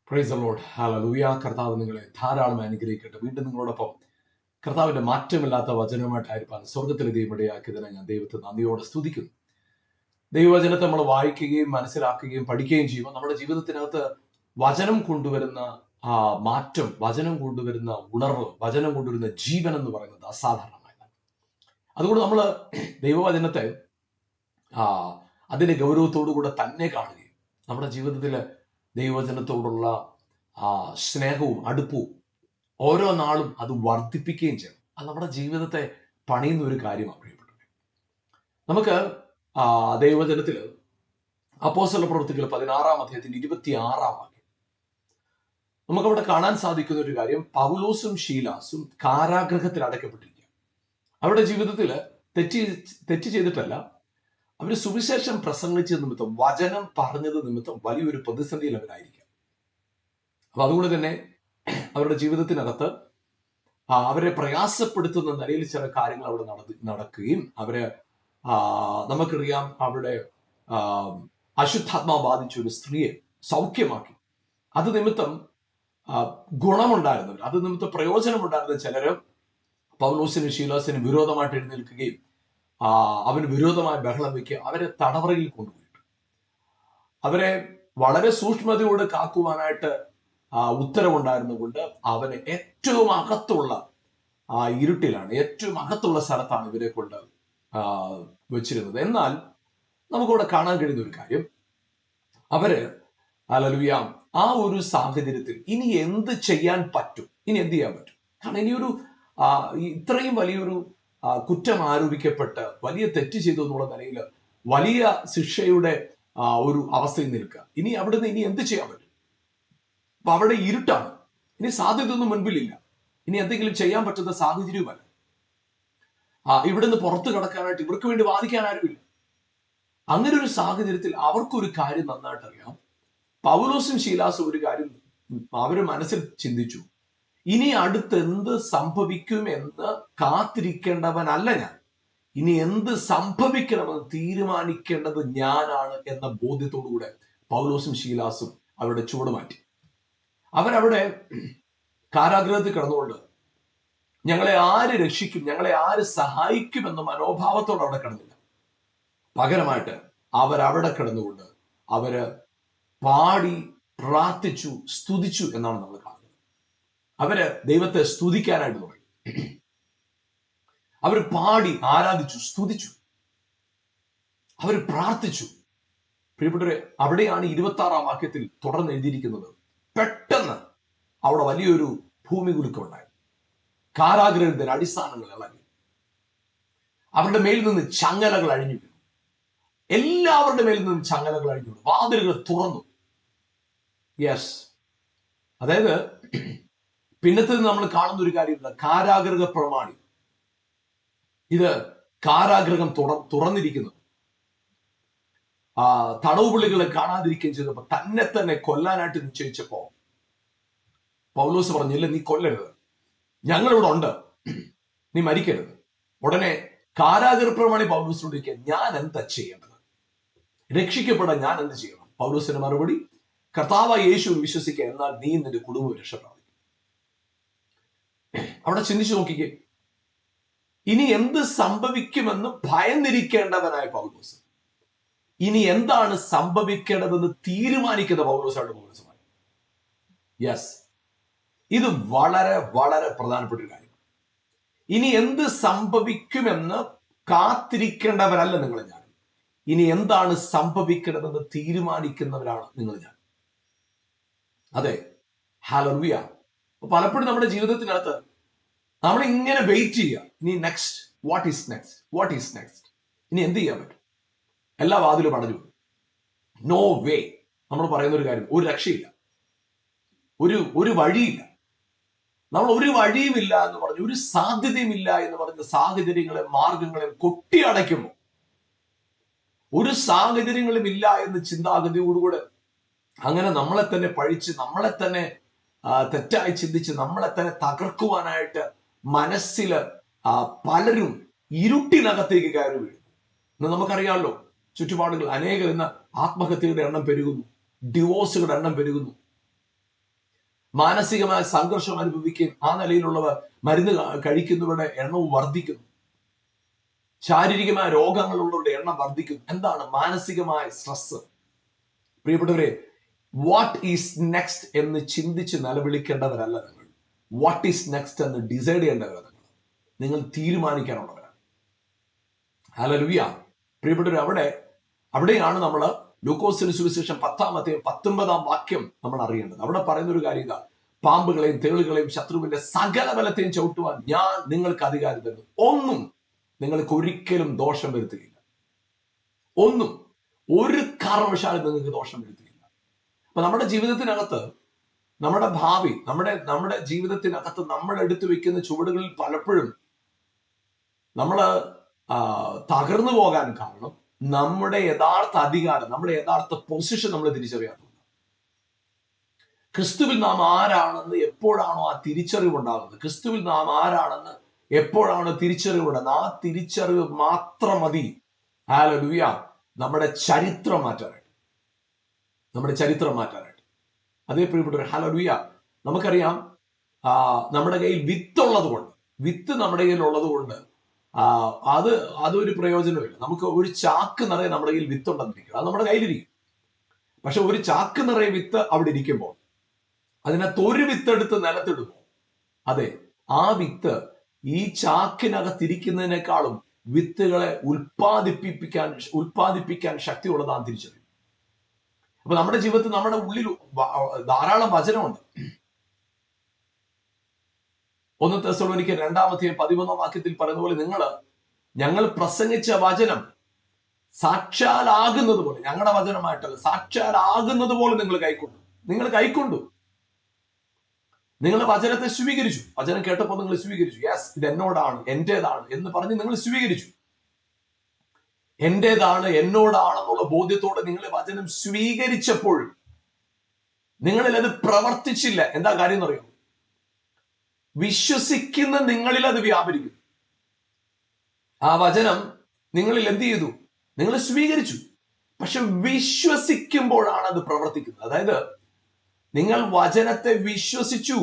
Praise the Lord. Hallelujah. കർത്താവ് നിങ്ങളെ ധാരാളം അനുഗ്രഹിക്കട്ടെ. വീണ്ടും നിങ്ങളോടൊപ്പം കർത്താവിന്റെ മാറ്റമില്ലാത്ത വചനമായിട്ടായിരിക്കാൻ സ്വർഗത്തിലെ ദൈവമിടയാക്കിയതിനെ ഞാൻ ദൈവത്തെ നന്ദിയോടെ സ്തുതിക്കുന്നു. ദൈവവചനത്തെ നമ്മൾ വായിക്കുകയും മനസ്സിലാക്കുകയും പഠിക്കുകയും ചെയ്യുമ്പോൾ നമ്മുടെ ജീവിതത്തിനകത്ത് വചനം കൊണ്ടുവരുന്ന ആ മാറ്റം, വചനം കൊണ്ടുവരുന്ന ഉണർവ്, വചനം കൊണ്ടുവരുന്ന ജീവൻ എന്ന് പറയുന്നത് അസാധാരണമായതാണ്. അതുകൊണ്ട് നമ്മൾ ദൈവവചനത്തെ അതിന്റെ ഗൗരവത്തോടുകൂടെ തന്നെ കാണുകയും നമ്മുടെ ജീവിതത്തിൽ ദൈവവചനത്തോടുള്ള സ്നേഹവും അടുപ്പവും ഓരോ നാളും അത് വർദ്ധിപ്പിക്കുകയും ചെയ്യണം. അത് നമ്മുടെ ജീവിതത്തെ പണിയുന്ന ഒരു കാര്യമാണ് പ്രിയപ്പെട്ടത്. നമുക്ക് ദൈവവചനത്തിൽ അപ്പോസ്തല പ്രവൃത്തികൾ 16-ാം അധ്യായത്തിന്റെ 26-ാം വാക്യം നമുക്കവിടെ കാണാൻ സാധിക്കുന്ന ഒരു കാര്യം, പൗലോസും ശീലാസും കാരാഗൃഹത്തിൽ അടയ്ക്കപ്പെട്ടിരിക്കുക. അവരുടെ ജീവിതത്തിൽ തെറ്റ് ചെയ്തിട്ടല്ല, അവർ സുവിശേഷം പ്രസംഗിച്ച നിമിത്തം, വചനം പറഞ്ഞത് നിമിത്തം വലിയൊരു പ്രതിസന്ധിയിൽ അവരായിരിക്കാം. അപ്പൊ അതുകൊണ്ട് തന്നെ അവരുടെ ജീവിതത്തിനകത്ത് അവരെ പ്രയാസപ്പെടുത്തുന്ന നിലയിൽ ചില കാര്യങ്ങൾ അവിടെ നടക്കുകയും അവരെ നമുക്കറിയാം, അവിടെ അശുദ്ധാത്മാവ് ബാധിച്ച ഒരു സ്ത്രീയെ സൗഖ്യമാക്കി. അത് നിമിത്തം ഗുണമുണ്ടായിരുന്നവർ, അത് നിമിത്തം പ്രയോജനമുണ്ടായിരുന്ന ചിലര് പൗലോസിനും ശീലാസിനും വിരോധമായിട്ട് എഴുന്നേൽക്കുകയും അവന് വിരോധമായ ബഹളം വയ്ക്കുക, അവരെ തടവറയിൽ കൊണ്ടുപോയിട്ട് അവരെ വളരെ സൂക്ഷ്മതയോട് കാക്കുവാനായിട്ട് ഉത്തരവുണ്ടായിരുന്നുകൊണ്ട് അവന് ഏറ്റവും അകത്തുള്ള ഇരുട്ടിലാണ്, ഏറ്റവും അകത്തുള്ള സ്ഥലത്താണ് ഇവരെ കൊണ്ട് വെച്ചിരുന്നത്. എന്നാൽ നമുക്കിവിടെ കാണാൻ കഴിയുന്ന ഒരു കാര്യം, അവര് ഹല്ലേലൂയ ആ ഒരു സാഹചര്യത്തിൽ ഇനി എന്ത് ചെയ്യാൻ പറ്റും, ഇനി എന്ത് ചെയ്യാൻ പറ്റും? കാരണം ഇനിയൊരു ഇത്രയും വലിയൊരു കുറ്റം ആരോപിക്കപ്പെട്ട് വലിയ തെറ്റ് ചെയ്തു എന്നുള്ള നിലയിൽ വലിയ ശിക്ഷയുടെ ഒരു അവസ്ഥയിൽ നിൽക്കുക. ഇനി അവിടുന്ന് ഇനി എന്ത് ചെയ്യാൻ പറ്റും? അപ്പൊ അവിടെ ഇരുട്ടാണ്, ഇനി സാധ്യതയൊന്നും മുൻപിലില്ല, ഇനി എന്തെങ്കിലും ചെയ്യാൻ പറ്റുന്ന സാഹചര്യവുമല്ല. ഇവിടുന്ന് പുറത്തു കടക്കാനായിട്ട് ഇവർക്ക് വേണ്ടി വാദിക്കാൻ ആരുമില്ല. അങ്ങനെ ഒരു സാഹചര്യത്തിൽ അവർക്കൊരു കാര്യം നന്നായിട്ട് അറിയാം. പൗലോസും ശീലാസും ഒരു കാര്യം അവര് മനസ്സിൽ ചിന്തിച്ചു, ഇനി അടുത്ത് എന്ത് സംഭവിക്കുമെന്ന് കാത്തിരിക്കേണ്ടവനല്ല ഞാൻ, ഇനി എന്ത് സംഭവിക്കണമെന്ന് തീരുമാനിക്കേണ്ടത് ഞാനാണ് എന്ന ബോധ്യത്തോടുകൂടെ പൗലോസും ശീലാസും അവരുടെ ചുവട് മാറ്റി. അവരവിടെ കാരാഗൃഹത്തിൽ കിടന്നുകൊണ്ട് ഞങ്ങളെ ആര് രക്ഷിക്കും, ഞങ്ങളെ ആര് സഹായിക്കും എന്ന മനോഭാവത്തോടെ അവിടെ കിടന്നില്ല. പകരമായിട്ട് അവരവിടെ കിടന്നുകൊണ്ട് അവര് പാടി പ്രാർത്ഥിച്ചു, സ്തുതിച്ചു എന്നാണ് നമ്മൾ കാണുന്നത്. അവര് ദൈവത്തെ സ്തുതിക്കാനായിട്ട് തുടങ്ങി. അവർ പാടി ആരാധിച്ചു, സ്തുതിച്ചു, അവർ പ്രാർത്ഥിച്ചു. പ്രിയപ്പെട്ടവരെ, അവിടെയാണ് 26-ാം വാക്യത്തിൽ തുടർന്ന് എഴുതിയിരിക്കുന്നത്, പെട്ടെന്ന് അവിടെ വലിയൊരു ഭൂമി കുലുക്കം ഉണ്ടായി, കാരാഗൃഹത്തിന്റെ അടിസ്ഥാനങ്ങൾ ഇളകി, അവരുടെ മേലിൽ നിന്ന് ചങ്ങലകൾ അഴിഞ്ഞു വീണു, എല്ലാവരുടെ മേലിൽ നിന്നും ചങ്ങലകൾ അഴിഞ്ഞു വീണു, വാതിലുകൾ തുറന്നു. യെസ്, അതായത് പിന്നത്തെ നമ്മൾ കാണുന്ന ഒരു കാര്യം, കാരാഗൃഹ പ്രമാണി, ഇത് കാരാഗൃഹം തുറന്നിരിക്കുന്നു, തടവുപുള്ളികളെ കാണാതിരിക്കുകയും ചെയ്തപ്പോ തന്നെ തന്നെ കൊല്ലാനായിട്ട് നിശ്ചയിച്ചപ്പോ പൗലോസ് പറഞ്ഞില്ല, നീ കൊല്ലരുത്, ഞങ്ങളിവിടെ ഉണ്ട്, നീ മരിക്കരുത്. ഉടനെ കാരാഗൃഹ പ്രമാണി പൗലോസിനോട് ചോദിക്കുക, ഞാൻ എന്താ ചെയ്യേണ്ടത്, രക്ഷിക്കപ്പെടാൻ ഞാൻ എന്ത് ചെയ്യണം? പൗലോസിന്റെ മറുപടി, കർത്താവായ യേശു വിശ്വസിക്കുക, എന്നാൽ നീ നിന്റെ കുടുംബം രക്ഷപ്പെടാം. അവിടെ ചിന്തിച്ചു നോക്കിക്കേ, ഇനി എന്ത് സംഭവിക്കുമെന്ന് ഭയന്നിരിക്കേണ്ടവനായ പൗലോസ് ഇനി എന്താണ് സംഭവിക്കേണ്ടതെന്ന് തീരുമാനിക്കുന്ന പൗലോസായിട്ട് പൗലോസുമായി. യെസ്, ഇത് വളരെ വളരെ പ്രധാനപ്പെട്ട ഒരു കാര്യം. ഇനി എന്ത് സംഭവിക്കുമെന്ന് കാത്തിരിക്കേണ്ടവരല്ല നിങ്ങൾ ഞാൻ, ഇനി എന്താണ് സംഭവിക്കേണ്ടതെന്ന് തീരുമാനിക്കുന്നവരാണ് നിങ്ങൾ ഞാൻ. അതെ, ഹല്ലേലൂയ. പലപ്പോഴും നമ്മുടെ ജീവിതത്തിനകത്ത് നമ്മൾ ഇങ്ങനെ വെയിറ്റ് ചെയ്യുക, ഇനി next, what is next, what is next, ഇനി എന്ത് ചെയ്യാൻ പറ്റും? എല്ലാ വാതിലും അടഞ്ഞു, നോ വേ. നമ്മൾ പറയുന്ന ഒരു കാര്യം, ഒരു രക്ഷയില്ല, ഒരു വഴിയില്ല, നമ്മൾ ഒരു വഴിയുമില്ല എന്ന് പറഞ്ഞ്, ഒരു സാധ്യതയുമില്ല എന്ന് പറഞ്ഞ സാഹചര്യങ്ങളെ മാർഗങ്ങളെ കൊട്ടി അടയ്ക്കുമ്പോൾ, ഒരു സാഹചര്യങ്ങളും ഇല്ല എന്ന ചിന്താഗതിയോടുകൂടെ അങ്ങനെ നമ്മളെ തന്നെ പഴിച്ച്, നമ്മളെ തന്നെ തെറ്റായി ചിന്തിച്ച്, നമ്മളെ തന്നെ തകർക്കുവാനായിട്ട് മനസ്സില് പലരും ഇരുട്ടിനകത്തേക്ക് കയറി വീഴുന്നു. ഇന്ന് നമുക്കറിയാമല്ലോ, ചുറ്റുപാടുകൾ അനേകം ഇന്ന് ആത്മഹത്യയുടെ എണ്ണം പെരുകുന്നു, ഡിവോഴ്സുകളുടെ എണ്ണം പെരുകുന്നു. മാനസികമായ സംഘർഷം അനുഭവിക്കുകയും ആ നിലയിലുള്ളവർ മരുന്ന് കഴിക്കുന്നവരുടെ എണ്ണവും വർദ്ധിക്കുന്നു. ശാരീരികമായ രോഗങ്ങളുള്ളവരുടെ എണ്ണം വർദ്ധിക്കുന്നു. എന്താണ്? മാനസികമായ സ്ട്രെസ്. പ്രിയപ്പെട്ടവരെ, വാട്ട് ഈസ് നെക്സ്റ്റ് എന്ന് ചിന്തിച്ച് നിലവിളിക്കേണ്ടവരല്ല നിങ്ങൾ. വാട്ട് ഈസ് നെക്സ്റ്റ് എന്ന് ഡിസൈഡ് ചെയ്യേണ്ടവരല്ല നിങ്ങൾ തീരുമാനിക്കാനുള്ളവരാണ്. ഹല്ലേലൂയ. പ്രിയപ്പെട്ടവരെ, അവിടെയാണ് നമ്മൾ ലൂക്കോസിന് സുവിശേഷം 10-19 നമ്മൾ അറിയേണ്ടത്. അവിടെ പറയുന്ന ഒരു കാര്യം ഇതാ: പാമ്പുകളെയും തേളുകളെയും ശത്രുവിന്റെ സകല ബലത്തെയും ചവിട്ടുവാൻ ഞാൻ നിങ്ങൾക്ക് അധികാരം തരുന്നു. ഒന്നും നിങ്ങൾക്ക് ഒരിക്കലും ദോഷം വരുത്തുകയില്ല. ഒന്നും ഒരു കാരണവശാലും നിങ്ങൾക്ക് ദോഷം വരുത്തുകയില്ല. അപ്പൊ നമ്മുടെ ജീവിതത്തിനകത്ത്, നമ്മുടെ ഭാവി, നമ്മുടെ ജീവിതത്തിനകത്ത് നമ്മൾ എടുത്തു വെക്കുന്ന ചുവടുകളിൽ പലപ്പോഴും നമ്മൾ തകർന്നു പോകാൻ കാരണം നമ്മുടെ യഥാർത്ഥ അധികാരം, നമ്മുടെ യഥാർത്ഥ പൊസിഷൻ നമ്മൾ തിരിച്ചറിയാത്തത്. ക്രിസ്തുവിൽ നാം ആരാണെന്ന് എപ്പോഴാണോ ആ തിരിച്ചറിവുണ്ടാകുന്നത്, ക്രിസ്തുവിൽ നാം ആരാണെന്ന് എപ്പോഴാണ് തിരിച്ചറിവുണ്ടാകുന്നത്, ആ തിരിച്ചറിവ് മാത്രം മതി ഹല്ലേലൂയ നമ്മുടെ ചരിത്രം മാറ്റാനായിട്ട്. അതേ പ്രിയപ്പെട്ടവരെ, ഹല്ലേലൂയ. നമുക്കറിയാം, നമ്മുടെ കയ്യിൽ വിത്തുള്ളത് കൊണ്ട്, വിത്ത് നമ്മുടെ കയ്യിൽ ഉള്ളത് കൊണ്ട് അതൊരു പ്രയോജനമില്ല. നമുക്ക് ഒരു ചാക്ക് നിറയെ നമ്മുടെ കയ്യിൽ വിത്തുണ്ടെന്നിരിക്കും, അത് നമ്മുടെ കയ്യിലിരിക്കും. പക്ഷെ ഒരു ചാക്ക് നിറയെ വിത്ത് അവിടെ ഇരിക്കുമ്പോൾ അതിനകത്ത് ഒരു വിത്തെടുത്ത് നിലത്തിടുമ്പോൾ, അതെ, ആ വിത്ത് ഈ ചാക്കിനകത്തിരിക്കുന്നതിനേക്കാളും വിത്തുകളെ ഉൽപ്പാദിപ്പിക്കാൻ ശക്തിയുള്ളതാന്ന് തിരിച്ചറിയും. അപ്പൊ നമ്മുടെ ജീവിതത്തിൽ നമ്മുടെ ഉള്ളിൽ ധാരാളം വചനമുണ്ട്. 1 തെസ്സലോനിക്കർ 2:13 പറയുന്ന പോലെ ഞങ്ങൾ പ്രസംഗിച്ച വചനം സാക്ഷാലാകുന്നത് പോലെ, ഞങ്ങളുടെ വചനമായിട്ടല്ല, സാക്ഷാലാകുന്നത് പോലെ നിങ്ങൾ കൈക്കൊണ്ടു. നിങ്ങൾ വചനത്തെ സ്വീകരിച്ചു. വചനം കേട്ടപ്പോൾ നിങ്ങൾ സ്വീകരിച്ചു. യെസ്, ഇത് എന്നോടാണ്, എന്റേതാണ് എന്ന് പറഞ്ഞ് നിങ്ങൾ സ്വീകരിച്ചു. എന്റേതാണ്, എന്നോടാണെന്നുള്ള ബോധ്യത്തോടെ നിങ്ങൾ വചനം സ്വീകരിച്ചപ്പോൾ നിങ്ങളിൽ അത് പ്രവർത്തിച്ചില്ല. എന്താ കാര്യം എന്നറിയോ? വിശ്വസിക്കുന്ന നിങ്ങളിൽ അത് വ്യാപരിക്കും. ആ വചനം നിങ്ങളിൽ എന്ത് ചെയ്തു? നിങ്ങൾ സ്വീകരിച്ചു. പക്ഷെ വിശ്വസിക്കുമ്പോഴാണ് അത് പ്രവർത്തിക്കുന്നത്. അതായത് നിങ്ങൾ വചനത്തെ വിശ്വസിച്ചു,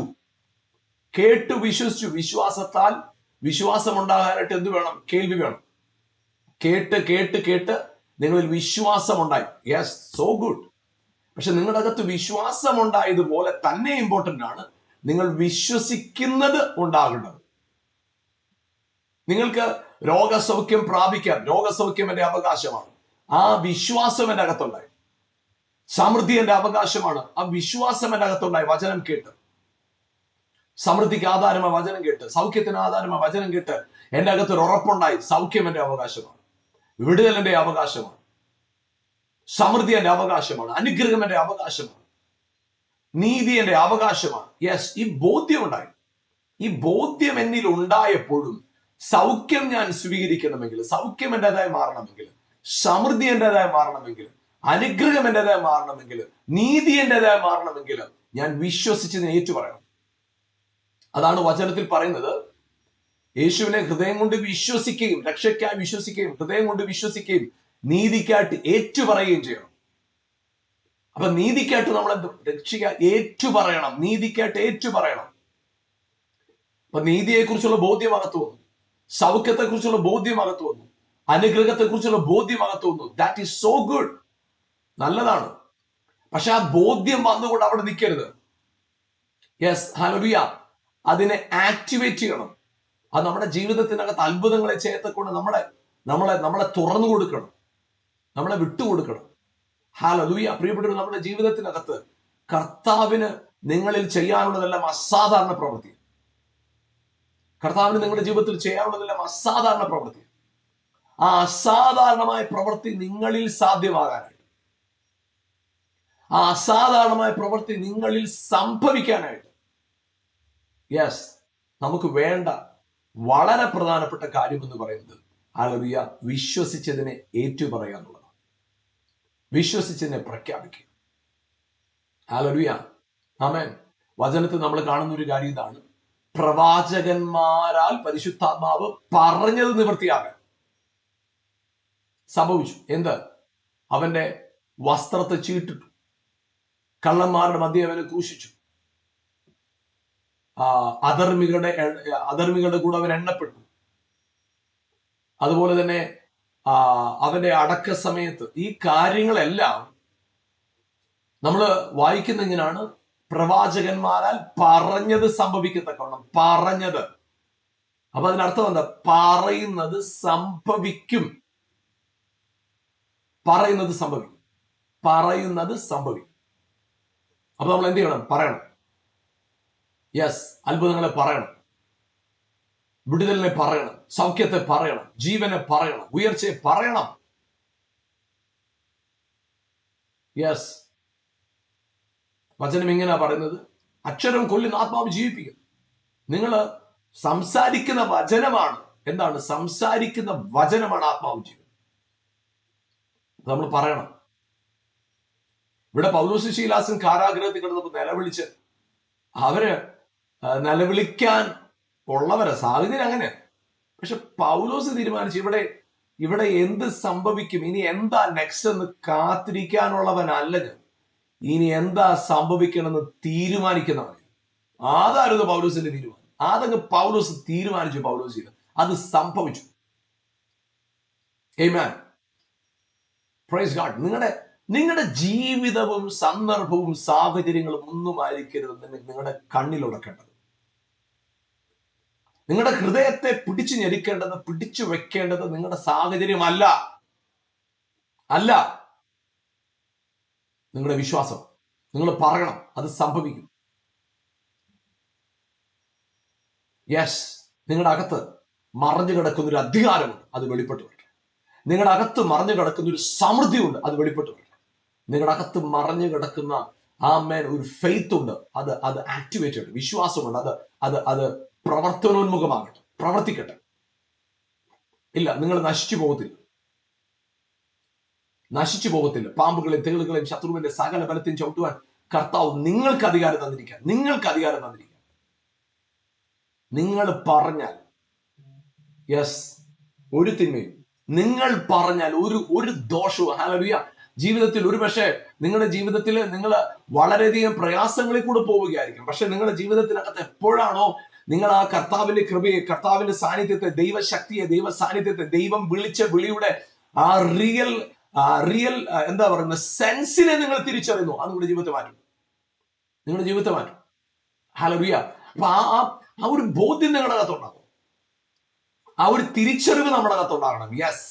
കേട്ടു വിശ്വസിച്ചു. വിശ്വാസത്താൽ വിശ്വാസം ഉണ്ടാകാനായിട്ട് എന്ത് വേണം? കേൾവി വേണം. കേട്ട് നിങ്ങളിൽ വിശ്വാസം ഉണ്ടായി. Yes, so good. പക്ഷെ നിങ്ങളുടെ അകത്ത് വിശ്വാസം ഉണ്ടായതുപോലെ തന്നെ ഇമ്പോർട്ടന്റ് ആണ് നിങ്ങൾ വിശ്വസിക്കുന്നത് ഉണ്ടാകേണ്ടത്. നിങ്ങൾക്ക് രോഗസൗഖ്യം പ്രാപിക്കാം. രോഗസൗഖ്യം എന്റെ അവകാശമാണ്. ആ വിശ്വാസം എന്റെ അകത്തുണ്ടായി. സമൃദ്ധി എന്റെ അവകാശമാണ്. ആ വിശ്വാസം എന്റെ അകത്തുണ്ടായി. വചനം കേട്ട്, സമൃദ്ധിക്ക് ആധാരമായ വചനം കേട്ട്, സൗഖ്യത്തിന് ആധാരമായ വചനം കേട്ട് എന്റെ അകത്തൊരു ഉറപ്പുണ്ടായി. സൗഖ്യം എന്റെ അവകാശമാണ്, വിടുതൽ എന്റെ അവകാശമാണ്, സമൃദ്ധി എന്റെ അവകാശമാണ്, അനുഗ്രഹം എന്റെ അവകാശമാണ്, നീതി എന്റെ അവകാശമാണ്. യെസ്, ഈ ബോധ്യം ഉണ്ടായി. ഈ ബോധ്യം എന്നിൽ ഉണ്ടായപ്പോഴും സൗഖ്യം ഞാൻ സ്വീകരിക്കണമെങ്കിൽ, സൗഖ്യം എന്റേതായി മാറണമെങ്കിൽ, സമൃദ്ധി എന്റേതായി മാറണമെങ്കിൽ, അനുഗ്രഹം എന്റേതായി മാറണമെങ്കിൽ, നീതി എന്റേതായി മാറണമെങ്കിൽ ഞാൻ വിശ്വസിച്ചതിനെ ഏറ്റുപറയണം. അതാണ് വചനത്തിൽ പറയുന്നത്. യേശുവിനെ ഹൃദയം കൊണ്ട് വിശ്വസിക്കുകയും, രക്ഷയ്ക്കായി വിശ്വസിക്കുകയും, ഹൃദയം കൊണ്ട് വിശ്വസിക്കുകയും, നീതിക്കായിട്ട് ഏറ്റുപറയുകയും ചെയ്യണം. അപ്പൊ നീതിക്കായിട്ട് നമ്മൾ രക്ഷിക്കാൻ ഏറ്റുപറയണം. നീതിക്കായിട്ട് ഏറ്റുപറയണം. അപ്പൊ നീതിയെക്കുറിച്ചുള്ള ബോധ്യമകത്ത് വന്നു, സൗഖ്യത്തെക്കുറിച്ചുള്ള ബോധ്യമകത്ത് വന്നു, അനുഗ്രഹത്തെക്കുറിച്ചുള്ള ബോധ്യമകത്ത് വന്നു. That is so good. നല്ലതാണ്. പക്ഷെ ആ ബോധ്യം വന്നുകൊണ്ട് അവിടെ നിൽക്കരുത്. Yes, hallelujah. അതിനെ ആക്ടിവേറ്റ് ചെയ്യണം. അത് നമ്മുടെ ജീവിതത്തിനകത്ത് അത്ഭുതങ്ങളെ ചെയ്യത്തക്കൊണ്ട് നമ്മളെ തുറന്നു കൊടുക്കണം, നമ്മളെ വിട്ടുകൊടുക്കണം. ഹല്ലേലൂയ. പ്രിയപ്പെട്ടവർ, നമ്മുടെ ജീവിതത്തിനകത്ത് കർത്താവിന് നിങ്ങളിൽ ചെയ്യാനുള്ളതെല്ലാം അസാധാരണ പ്രവൃത്തി. കർത്താവിന് നിങ്ങളുടെ ജീവിതത്തിൽ ചെയ്യാനുള്ളതെല്ലാം അസാധാരണ പ്രവൃത്തി. ആ അസാധാരണമായ പ്രവൃത്തി നിങ്ങളിൽ സാധ്യമാകാനായിട്ട്, ആ അസാധാരണമായ പ്രവൃത്തി നിങ്ങളിൽ സംഭവിക്കാനായിട്ട്, യെസ്, നമുക്ക് വേണ്ട വളരെ പ്രധാനപ്പെട്ട കാര്യം എന്ന് പറയുന്നത് ഹല്ലേലൂയ, വിശ്വസിച്ചതിനെ ഏറ്റുപറയുക എന്നുള്ളതാണ്. വിശ്വസിച്ചതിനെ പ്രഖ്യാപിക്കുക. ഹല്ലേലൂയ, ആമേൻ. വചനത്തിൽ നമ്മൾ കാണുന്ന ഒരു കാര്യം ഇതാണ്: പ്രവാചകന്മാരാൽ പരിശുദ്ധാത്മാവ് പറഞ്ഞത് നിവൃത്തിയാകാൻ സംഭവിച്ചു. എന്ത്? അവന്റെ വസ്ത്രത്തെ ചീട്ടിട്ടു, കള്ളന്മാരുടെ മധ്യ അവനെ ക്രൂശിച്ചു, അധർമ്മികളുടെ കൂടെ അവൻ എണ്ണപ്പെട്ടു. അതുപോലെ തന്നെ അവന്റെ അടക്ക സമയത്ത് ഈ കാര്യങ്ങളെല്ലാം നമ്മൾ വായിക്കുന്ന ഇങ്ങനെയാണ്, പ്രവാചകന്മാരാൽ പറഞ്ഞത് സംഭവിക്കത്തക്കവണ്ണം. പറഞ്ഞത്, അപ്പൊ അതിനർത്ഥം എന്താ? പറയുന്നത് സംഭവിക്കും. പറയുന്നത് സംഭവിക്കും. പറയുന്നത് സംഭവിക്കും. അപ്പൊ നമ്മൾ എന്ത് ചെയ്യണം? പറയണം. യെസ്, അത്ഭുതങ്ങളെ പറയണം, വിടുതലിനെ പറയണം, സൗഖ്യത്തെ പറയണം, ജീവനെ പറയണം, ഉയർച്ചയെ പറയണം. യെസ്, വചനം ഇങ്ങനെ പറയുന്നത്, അക്ഷരം കൊല്ലുന്ന, ആത്മാവ് ജീവിപ്പിക്കും. നിങ്ങൾ സംസാരിക്കുന്ന വചനമാണ് എന്താണ്? സംസാരിക്കുന്ന വചനമാണ് ആത്മാവ് ജീവൻ. നമ്മൾ പറയണം. ഇവിടെ പൗലോസ് ശീലാസും കാരാഗ്രഹത്തിൽ കിടന്നപ്പോൾ നിലവിളിച്ച് അവര് നിലവിളിക്കാൻ ഉള്ളവരെ സാഹചര്യം അങ്ങനെ. പക്ഷെ പൗലോസ് തീരുമാനിച്ചു ഇവിടെ എന്ത് സംഭവിക്കും, ഇനി എന്താ നെക്സ്റ്റ് എന്ന് കാത്തിരിക്കാനുള്ളവനല്ല ഞാൻ. ഇനി എന്താ സംഭവിക്കണമെന്ന് തീരുമാനിക്കുന്നവൻ. അതായിരുന്നു പൗലോസിന്റെ തീരുമാനം. അതങ്ങ് പൗലോസ് തീരുമാനിച്ചു. പൗലോസ് ചെയ്ത് അത് സംഭവിച്ചു. ആമേൻ, പ്രൈസ് ഗോഡ്. നിങ്ങളുടെ ജീവിതവും സന്ദർഭവും സാഹചര്യങ്ങളും ഒന്നും ആയിരിക്കരുത് നിങ്ങളുടെ കണ്ണിലുടക്കേണ്ടത്. നിങ്ങളുടെ ഹൃദയത്തെ പിടിച്ചു ഞെരിക്കേണ്ടത്, പിടിച്ചു വെക്കേണ്ടത് നിങ്ങളുടെ സാഹചര്യമല്ല, അല്ല, നിങ്ങളുടെ വിശ്വാസം. നിങ്ങൾ പറയണം, അത് സംഭവിക്കും. യെസ്, നിങ്ങളുടെ അകത്ത് മറഞ്ഞു കിടക്കുന്ന ഒരു അധികാരമുണ്ട്, അത് വെളിപ്പെട്ടു വരട്ടെ. നിങ്ങളുടെ അകത്ത് മറഞ്ഞു കിടക്കുന്ന ഒരു സമൃദ്ധിയുണ്ട്, അത് വെളിപ്പെട്ടു വരട്ടെ. നിങ്ങളുടെ അകത്ത് മറഞ്ഞു കിടക്കുന്ന ഒരു ഫെയ്ത്ത് ഉണ്ട്, അത് ആക്ടിവേറ്റ് ചെയ്യട്ടെ. വിശ്വാസമുണ്ട്, അത് പ്രവർത്തനോന്മുഖമാകട്ടെ, പ്രവർത്തിക്കട്ടെ. ഇല്ല, നിങ്ങൾ നശിച്ചു പോകത്തില്ല. പാമ്പുകളെയും തേളുകളെയും ശത്രുവിന്റെ സകല ബലത്തെയും ചവിട്ടുവാൻ കർത്താവ് നിങ്ങൾക്ക് അധികാരം തന്നിരിക്കുക. നിങ്ങൾ പറഞ്ഞാൽ, യെസ്, ഒരു തിന്മയും നിങ്ങൾ പറഞ്ഞാൽ ഒരു ദോഷവും. ഹല്ലേലൂയ. ജീവിതത്തിൽ ഒരുപക്ഷെ നിങ്ങളുടെ ജീവിതത്തിൽ നിങ്ങൾ വളരെയധികം പ്രയാസങ്ങളിൽ കൂടെ പോവുകയായിരിക്കും. പക്ഷെ നിങ്ങളുടെ ജീവിതത്തിനകത്ത് എപ്പോഴാണോ നിങ്ങൾ ആ കർത്താവിന്റെ കൃപയെ, കർത്താവിന്റെ സാന്നിധ്യത്തെ, ദൈവശക്തിയെ, ദൈവ സാന്നിധ്യത്തെ, ദൈവം വിളിച്ച വിളിയുടെ ആ റിയൽ എന്താ പറയുന്ന സെൻസിനെ നിങ്ങൾ തിരിച്ചറിയുന്നു, അത് നിങ്ങളുടെ ജീവിതത്തെ മാറ്റും. ഹല്ലേലൂയ. അപ്പൊ ആ ഒരു ബോധ്യം നിങ്ങളുടെ അകത്തുണ്ടാകും, ആ ഒരു തിരിച്ചറിവ് നമ്മുടെ അകത്തുണ്ടാകണം. Yes,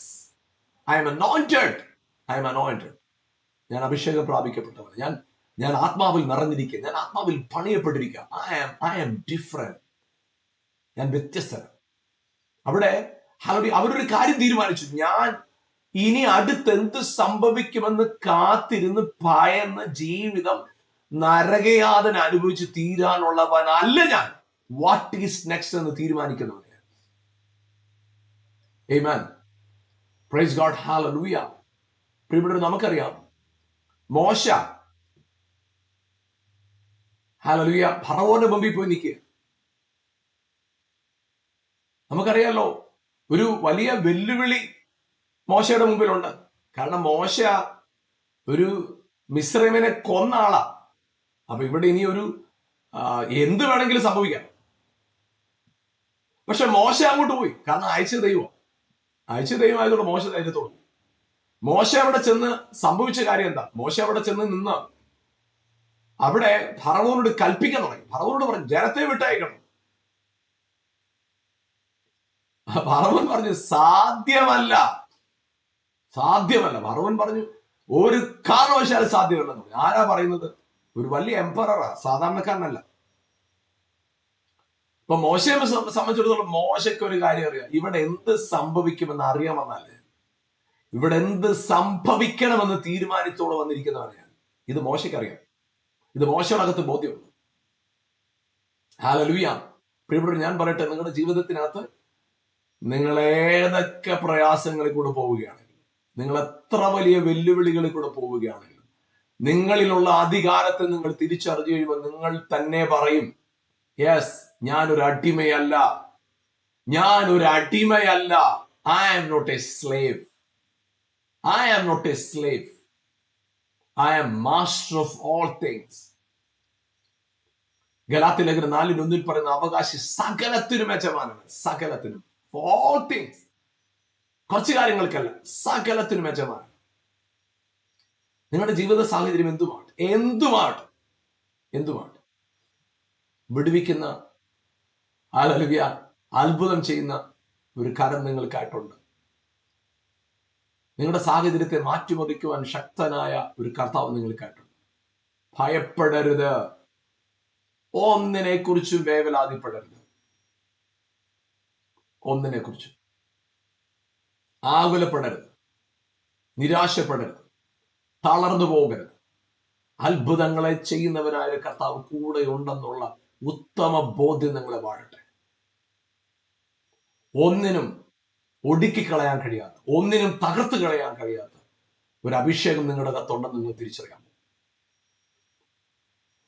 I am anointed. ഞാൻ അഭിഷേകം പ്രാപിക്കപ്പെട്ടവൻ. ഞാൻ ആത്മാവിൽ നിറഞ്ഞിരിക്കുക, ഞാൻ ആത്മാവിൽ പണിയപ്പെട്ടിരിക്കുക. I am different. ഞാൻ വ്യത്യസ്തനാണ്. അവിടെ അവരൊരു കാര്യം തീരുമാനിച്ചു, ഞാൻ ഇനി അടുത്ത് എന്ത് സംഭവിക്കുമെന്ന് കാത്തിരുന്ന് ഭയന്ന് ജീവിതം നരകയാതന അനുഭവിച്ച് തീരാനുള്ളവനല്ല ഞാൻ. വാട്ട് ഈസ് നെക്സ്റ്റ് എന്ന് തീരുമാനിക്കുന്നവൻ. ആമേൻ, പ്രൈസ് ഗോഡ്, ഹല്ലേലൂയ. പ്രിയപ്പെട്ടവരെ, നമുക്കറിയാം മോശ, ഹല്ലേലൂയ, ഫറവോന്റെ മുമ്പിൽ പോയി നിൽക്കുക. നമുക്കറിയാലോ, ഒരു വലിയ വെല്ലുവിളി മോശയുടെ മുമ്പിലുണ്ട്. കാരണം മോശ ഒരു മിസ്രൈമിനെ കൊന്ന ആളാ. അപ്പൊ ഇവിടെ ഇനി എന്ത് വേണമെങ്കിലും സംഭവിക്കാം. പക്ഷെ മോശ അങ്ങോട്ട് പോയി, കാരണം അയച്ച ദൈവമായതുകൊണ്ട് മോശ ധൈര്യത്തോട്. മോശ അവിടെ ചെന്ന് സംഭവിച്ച കാര്യം എന്താ? മോശ അവിടെ ചെന്ന് നിന്ന് അവിടെ ഫറവോനോട് കൽപ്പിക്കാൻ തുടങ്ങി. ഫറവോനോട് പറഞ്ഞു, ജനത്തെ വിട്ടയക്കണം. ഫറവോൻ പറഞ്ഞു, സാധ്യമല്ല. ഫറവോൻ പറഞ്ഞു, ഒരു കാരണവശാലും സാധ്യമല്ലെന്ന് പറഞ്ഞു. ആരാ പറയുന്നത്? ഒരു വലിയ എംപററാ, സാധാരണക്കാരനല്ല. ഇപ്പൊ മോശയെ സംബന്ധിച്ചിടത്തോളം മോശയ്ക്ക് ഒരു കാര്യം അറിയാം, ഇവിടെ എന്ത് സംഭവിക്കുമെന്ന് അറിയാമെന്നല്ലേ, ഇവിടെ എന്ത് സംഭവിക്കണമെന്ന് തീരുമാനത്തോടെ വന്നിരിക്കുന്നവരെയാണ്. ഇത് മോശയ്ക്കറിയാം, ഇത് മോശയുടെ ബോധ്യമുണ്ട്. ഹല്ലേലൂയ. പ്രിയപ്പെട്ടവർ, ഞാൻ പറയട്ടെ, നിങ്ങളുടെ ജീവിതത്തിനകത്ത് നിങ്ങൾ ഏതൊക്കെ പ്രയാസങ്ങളിൽ കൂടെ പോവുകയാണെങ്കിലും, നിങ്ങൾ എത്ര വലിയ വെല്ലുവിളികളിൽ കൂടെ പോവുകയാണെങ്കിലും, നിങ്ങളിലുള്ള അധികാരത്തെ നിങ്ങൾ തിരിച്ചറിഞ്ഞു കഴിയുമ്പോൾ നിങ്ങൾ തന്നെ പറയും, യെസ്, ഞാനൊരു അടിമയല്ല. I am not a slave. I am master of all things. ഗലാത്യ ലേഖനം 4:1 പറയുന്ന അവകാശി സകലത്തിനും യജമാനാണ്. സകലത്തിനും, all things, കുറച്ച് കാര്യങ്ങൾക്കല്ല, സകലത്തിനും യജമാനാണ്. നിങ്ങളുടെ ജീവിത സാഹചര്യം എന്തുമാട്ടെ വിടുവിക്കുന്ന, ഹല്ലേലൂയ, അത്ഭുതം ചെയ്യുന്ന ഒരു കരം നിങ്ങൾക്കായിട്ടുണ്ട്. നിങ്ങളുടെ സാഹചര്യത്തെ മാറ്റിമറിക്കുവാൻ ശക്തനായ ഒരു കർത്താവ് നിങ്ങൾക്കായിട്ടുണ്ട്. ഭയപ്പെടരുത്, ഒന്നിനെ കുറിച്ചും വേവലാതിപ്പെടരുത്, ഒന്നിനെ കുറിച്ചും ആകുലപ്പെടരുത്, നിരാശപ്പെടരുത്, തളർന്നു പോകരുത്. അത്ഭുതങ്ങളെ ചെയ്യുന്നവനായ കർത്താവ് കൂടെ ഉണ്ടെന്നുള്ള ഉത്തമ ബോധ്യം നിങ്ങളെ വാഴട്ടെ. ഒന്നിനും ഒടുക്കിക്കളയാൻ കഴിയാത്ത, ഒന്നിനും തകർത്ത് കളയാൻ കഴിയാത്ത ഒരു അഭിഷേകം നിങ്ങളുടെ അകത്തുണ്ടെന്ന് നിങ്ങൾ തിരിച്ചറിയാമോ?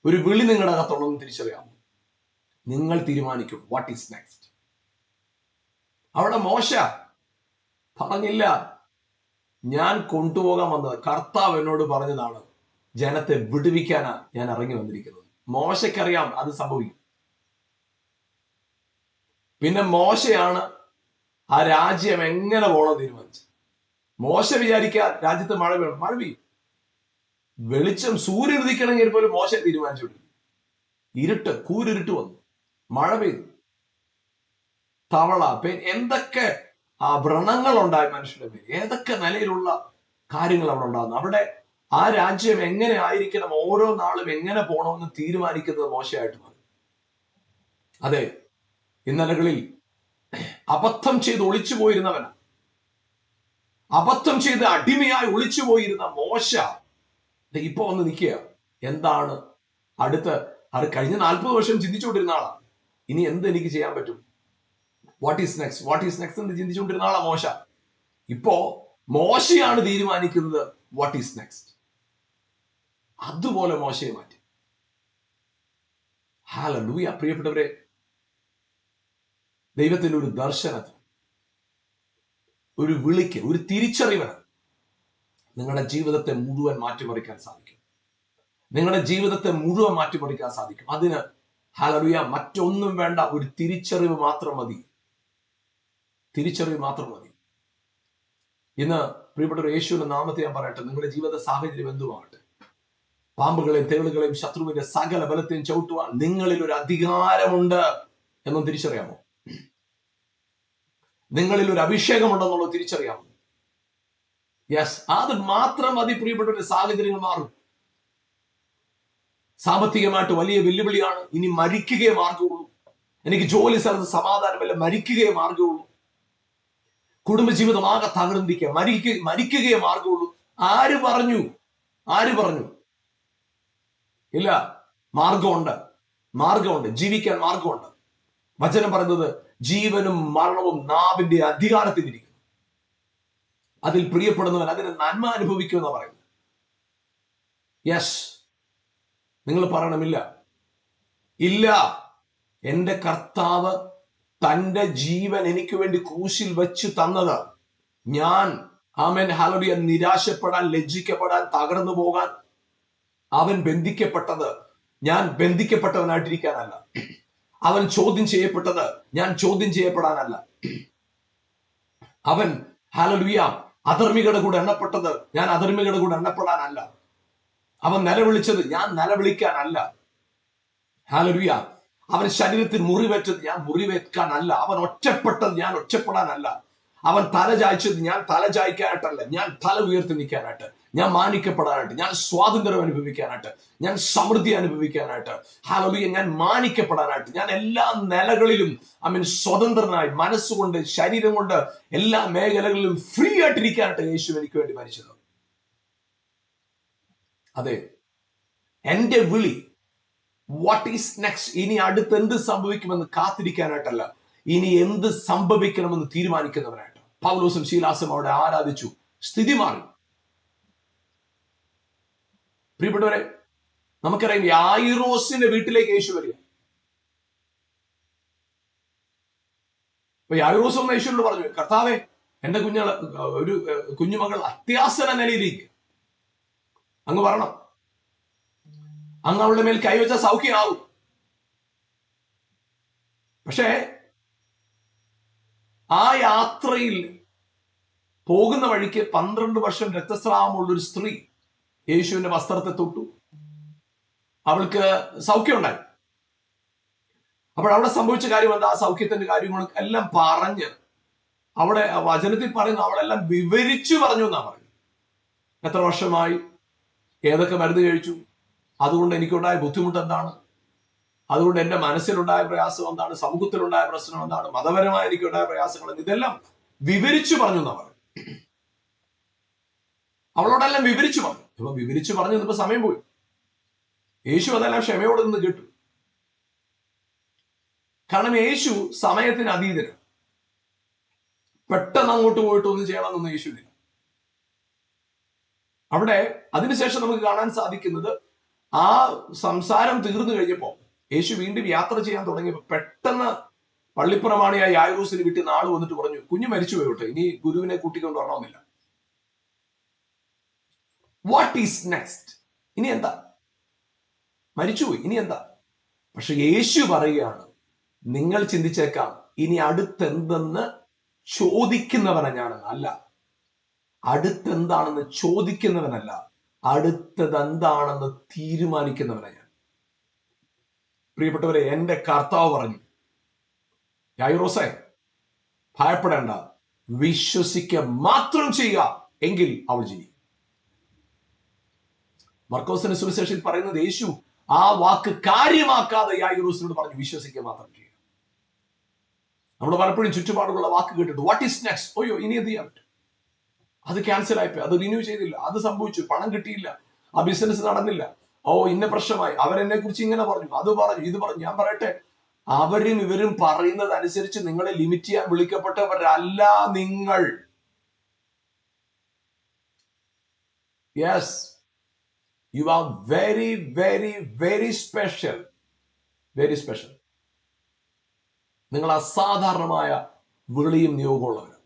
ഒരു വിളി നിങ്ങളുടെ അകത്തുണ്ടെന്ന് തിരിച്ചറിയാമോ? നിങ്ങൾ തീരുമാനിക്കും വാട്ട് ഈസ് നെക്സ്റ്റ്. അവിടെ മോശ പറഞ്ഞില്ല, ഞാൻ കൊണ്ടുപോകാൻ വന്നത്, കർത്താവ് എന്നോട് പറഞ്ഞതാണ്, ജനത്തെ വിടുവിക്കാനാ ഞാൻ ഇറങ്ങി വന്നിരിക്കുന്നത്. മോശയ്ക്കറിയാം അത് സംഭവിക്കും. പിന്നെ മോശയാണ് ആ രാജ്യം എങ്ങനെ പോകണം തീരുമാനിച്ചു. മോശ വിചാരിക്കുക രാജ്യത്ത് മഴ വേണം, മഴ പെയ്യും. വെളിച്ചം, സൂര്യൻ ഉദിക്കണമെങ്കിൽ പോലും മോശ തീരുമാനിച്ചു. കൂരിരുട്ട് വന്നു, മഴ പെയ്തു, തവള, എന്തൊക്കെ വ്രണങ്ങൾ ഉണ്ടായി മനുഷ്യന്റെ പേര്, ഏതൊക്കെ നിലയിലുള്ള കാര്യങ്ങൾ അവിടെ ഉണ്ടാകുന്നു. അവിടെ ആ രാജ്യം എങ്ങനെ ആയിരിക്കണം, ഓരോ നാളും എങ്ങനെ പോകണമെന്ന് തീരുമാനിക്കുന്നത് മോശമായിട്ട് മാറി. അതെ, ഇന്നലകളിൽ അബദ്ധം ചെയ്ത് ഒളിച്ചു പോയിരുന്നവനാ, അബദ്ധം ചെയ്ത് അടിമയായി ഒളിച്ചു പോയിരുന്ന മോശ ഇപ്പൊ വന്ന് നിൽക്കുക. എന്താണ് അടുത്ത്? അത് കഴിഞ്ഞ 40 വർഷം ചിന്തിച്ചുകൊണ്ടിരുന്ന ആളാ. ഇനി എന്ത് എനിക്ക് ചെയ്യാൻ പറ്റും? വാട്ട് ഈസ് നെക്സ്റ്റ് എന്ന് ചിന്തിച്ചുകൊണ്ടിരുന്ന ആളാ മോശ. ഇപ്പോ മോശയാണ് തീരുമാനിക്കുന്നത് വാട്ട് ഈസ് നെക്സ്റ്റ്. അതുപോലെ മോശയെ മാറ്റി. ഹല്ലേലൂയ. പ്രിയപ്പെട്ടവരെ, ദൈവത്തിന്റെ ഒരു ദർശനത്തിന്, ഒരു വിളിക്ക്, ഒരു തിരിച്ചറിവിന് നിങ്ങളുടെ ജീവിതത്തെ മുഴുവൻ മാറ്റിമറിക്കാൻ സാധിക്കും. നിങ്ങളുടെ ജീവിതത്തെ മുഴുവൻ മാറ്റിമറിക്കാൻ സാധിക്കും. അതിന് ഹല്ലേലൂയ മറ്റൊന്നും വേണ്ട, ഒരു തിരിച്ചറിവ് മാത്രം മതി. ഇന്ന് പ്രിയപ്പെട്ട യേശുവിന്റെ നാമത്തെ ഞാൻ പറയട്ടെ, നിങ്ങളുടെ ജീവിത സാഹചര്യം എന്തുമാകട്ടെ, പാമ്പുകളെയും തേളുകളെയും ശത്രുവിന്റെ സകല ബലത്തെയും ചവിട്ടുവാൻ നിങ്ങളിൽ ഒരു അധികാരമുണ്ട് എന്നും തിരിച്ചറിയാമോ? നിങ്ങളിൽ ഒരു അഭിഷേകമുണ്ടെന്നുള്ളത് തിരിച്ചറിയാമോ? യെസ്, അത് മാത്രം മതി. പ്രിയപ്പെട്ട സാഹചര്യങ്ങൾ മാറും. സാമ്പത്തികമായിട്ട് വലിയ വെല്ലുവിളിയാണ്, ഇനി മരിക്കുകയേ മാർഗമുള്ളൂ. എനിക്ക് ജോലി സ്ഥലത്ത് സമാധാനമല്ല, മരിക്കുകയേ മാർഗമുള്ളൂ. കുടുംബജീവിതം ആകെ തകർന്നിരിക്കുക, മരിക്കുകയേ മാർഗമുള്ളൂ. ആര് പറഞ്ഞു? ഇല്ല, മാർഗമുണ്ട്, ജീവിക്കാൻ മാർഗമുണ്ട്. വചനം പറയുന്നത് ജീവനും മരണവും നാവിന്റെ അധികാരത്തിലിരിക്കുന്നു. അതിൽ പ്രിയപ്പെടുന്നവൻ അതിന് നന്മ അനുഭവിക്കുമെന്നാണ് പറയുന്നത്. യെസ്, നിങ്ങൾ പറയണമില്ല, ഇല്ല, എന്റെ കർത്താവ് തന്റെ ജീവൻ എനിക്ക് വേണ്ടി ക്രൂശിൽ വെച്ച് തന്നത്, ഞാൻ ആമേൻ ഹല്ലേലൂയ നിരാശപ്പെടാൻ, ലജ്ജിക്കപ്പെടാൻ, തകർന്നു പോകാൻ അവൻ ബന്ധിക്കപ്പെട്ടത് ഞാൻ ബന്ധിക്കപ്പെട്ടവനായിട്ടിരിക്കാനല്ല. അവൻ ചോദ്യം ചെയ്യപ്പെട്ടത് ഞാൻ ചോദ്യം ചെയ്യപ്പെടാനല്ല. അവൻ ഹല്ലേലൂയ അധർമ്മികളുടെ കൂടെ എണ്ണപ്പെട്ടത് ഞാൻ അധർമ്മികളുടെ കൂടെ എണ്ണപ്പെടാനല്ല. അവൻ നിലവിളിച്ചത് ഞാൻ നിലവിളിക്കാനല്ല. ഹല്ലേലൂയ. അവൻ ശരീരത്തിൽ മുറിവേറ്റത് ഞാൻ മുറിവേൽക്കാനല്ല. അവൻ ഒറ്റപ്പെട്ടത് ഞാൻ ഒറ്റപ്പെടാനല്ല. അവൻ തല ചായ്ച്ചത് ഞാൻ തല ചായ്ക്കാനായിട്ടല്ല, ഞാൻ തല ഉയർത്തി നിൽക്കാനായിട്ട്, ഞാൻ മാനിക്കപ്പെടാനായിട്ട്, ഞാൻ സ്വാതന്ത്ര്യം അനുഭവിക്കാനായിട്ട്, ഞാൻ സമൃദ്ധി അനുഭവിക്കാനായിട്ട്, ഹല്ലേലൂയ, ഞാൻ മാനിക്കപ്പെടാനായിട്ട്, ഞാൻ എല്ലാ നിലകളിലും സ്വതന്ത്രനായി, മനസ്സുകൊണ്ട്, ശരീരം കൊണ്ട്, എല്ലാ മേഖലകളിലും ഫ്രീ ആയിട്ടിരിക്കാനായിട്ട് യേശു എനിക്ക് വേണ്ടി മരിച്ചത്. അതെ, എന്റെ വിളി വാട്ട് ഈസ് നെക്സ്റ്റ്, ഇനി അടുത്ത് എന്ത് സംഭവിക്കുമെന്ന് കാത്തിരിക്കാനായിട്ടല്ല, ഇനി എന്ത് സംഭവിക്കണമെന്ന് തീരുമാനിക്കുന്നവരായിട്ട്. പൗലോസും ശീലാസും അവിടെ ആരാധിച്ചു, സ്ഥിതി മാറി. പ്രിയപ്പെട്ടവരെ, നമുക്കറിയാം യായിറോസിന്റെ വീട്ടിലേക്ക് യേശു വരിക. അപ്പൊ യായിറോസ് ഒന്ന് യേശുവിനോട് പറഞ്ഞു, കർത്താവേ, എന്റെ ഒരു കുഞ്ഞുമകൾ അത്യാസന നിലയിലേക്ക്, അങ്ങ് വരണം, അങ്ങ് അവളുടെ മേൽ കൈവച്ച സൗഖ്യമാവും. പക്ഷേ ആ യാത്രയിൽ പോകുന്ന വഴിക്ക് 12 വർഷം രക്തസ്രാവമുള്ള ഒരു സ്ത്രീ യേശുവിന്റെ വസ്ത്രത്തെ തൊട്ടു. അവൾക്ക് സൗഖ്യം ഉണ്ടായി. അപ്പോൾ അവിടെ സംഭവിച്ച കാര്യം എന്താ? ആ സൗഖ്യത്തിന്റെ കാര്യങ്ങളും എല്ലാം പറഞ്ഞ് അവിടെ വചനത്തിൽ പറയുന്നു, അവളെല്ലാം വിവരിച്ചു പറഞ്ഞു എന്നാ പറയുന്നത്. എത്ര വർഷമായി, ഏതൊക്കെ മരുന്ന് കഴിച്ചു, അതുകൊണ്ട് എനിക്കുണ്ടായ ബുദ്ധിമുട്ട് എന്താണ്, അതുകൊണ്ട് എന്റെ മനസ്സിലുണ്ടായ പ്രയാസം എന്താണ്, സമൂഹത്തിലുണ്ടായ പ്രശ്നം എന്താണ്, മതപരമായി എനിക്കുണ്ടായ പ്രയാസങ്ങൾ, ഇതെല്ലാം വിവരിച്ചു പറഞ്ഞു എന്നാ പറയും. അവളോടെല്ലാം വിവരിച്ചു പറഞ്ഞു. ഇപ്പൊ വിവരിച്ചു പറഞ്ഞു ഇന്നിപ്പോ സമയം പോയി. യേശു അതെല്ലാം ക്ഷമയോടെ നിന്ന് കേട്ടു. കാരണം യേശു സമയത്തിന് അതീതനാണ്. പെട്ടെന്ന് അങ്ങോട്ട് പോയിട്ട് ഒന്നും ചെയ്യണമെന്നൊന്നും യേശുവില്ല. അവിടെ അതിനുശേഷം നമുക്ക് കാണാൻ സാധിക്കുന്നത്, ആ സംസാരം തീർന്നു കഴിഞ്ഞപ്പോ യേശു വീണ്ടും യാത്ര ചെയ്യാൻ തുടങ്ങിയപ്പോ പെട്ടെന്ന് പള്ളിപ്രമാണിയായ യായിറൂസിന് വീട്ടിൽ നാൾ വന്നിട്ട് പറഞ്ഞു, കുഞ്ഞു മരിച്ചു പോയോട്ടെ, ഇനി ഗുരുവിനെ കൂട്ടിക്കൊണ്ട് വരണമെന്നില്ല. What is next? ഇനി എന്താ? മരിച്ചുപോയി, ഇനി എന്താ? പക്ഷെ യേശു പറയുകയാണ്, നിങ്ങൾ ചിന്തിച്ചേക്കാം ഇനി അടുത്തെന്തെന്ന് ചോദിക്കുന്നവനാ ഞാനെന്ന്. അല്ല, അടുത്തെന്താണെന്ന് ചോദിക്കുന്നവനല്ല, അടുത്തത് എന്താണെന്ന് തീരുമാനിക്കുന്നവനാ ഞാൻ. പ്രിയപ്പെട്ടവരെ, എന്റെ കർത്താവ് പറഞ്ഞു, യായിറോസേ ഭയപ്പെടേണ്ട, വിശ്വസിക്കുക മാത്രം ചെയ്യുക, എങ്കിൽ അവൾ ജീവിക്കും. മർക്കോസിന്റെ സുവിശേഷത്തിൽ പറയുന്നത്, യേശു ആ വാക്ക് കാര്യമാക്കാതെ യായിറോസിനോട് പറഞ്ഞു, വിശ്വസിക്കുക മാത്രം ചെയ്യുക. നമ്മൾ പലപ്പോഴും ചുറ്റുപാടുള്ള വാക്ക് കേട്ടിട്ട് വാട്ട് ഈസ് നെക്സ്റ്റ്, ഓയോ ഇനി എന്ത് ചെയ്യാൻ പറ്റും, അത് ക്യാൻസൽ ആയിപ്പോയി, അത് റിന്യൂ ചെയ്തില്ല, അത് സംഭവിച്ചു, പണം കിട്ടിയില്ല, ആ ബിസിനസ് നടന്നില്ല, ഓ ഇന്ന പ്രശ്നമായി, അവരെന്നെ കുറിച്ച് ഇങ്ങനെ പറഞ്ഞു, അത് പറഞ്ഞു, ഇത് പറഞ്ഞു. ഞാൻ പറയട്ടെ, അവരും ഇവരും പറയുന്നത് അനുസരിച്ച് നിങ്ങളെ ലിമിറ്റ് ചെയ്യാൻ വിളിക്കപ്പെട്ടവരല്ല നിങ്ങൾ. Yes, you are very very very special, very special. നിങ്ങൾ അസാധാരണമായ വിളിയും നിയോഗമുള്ളവരാണ്.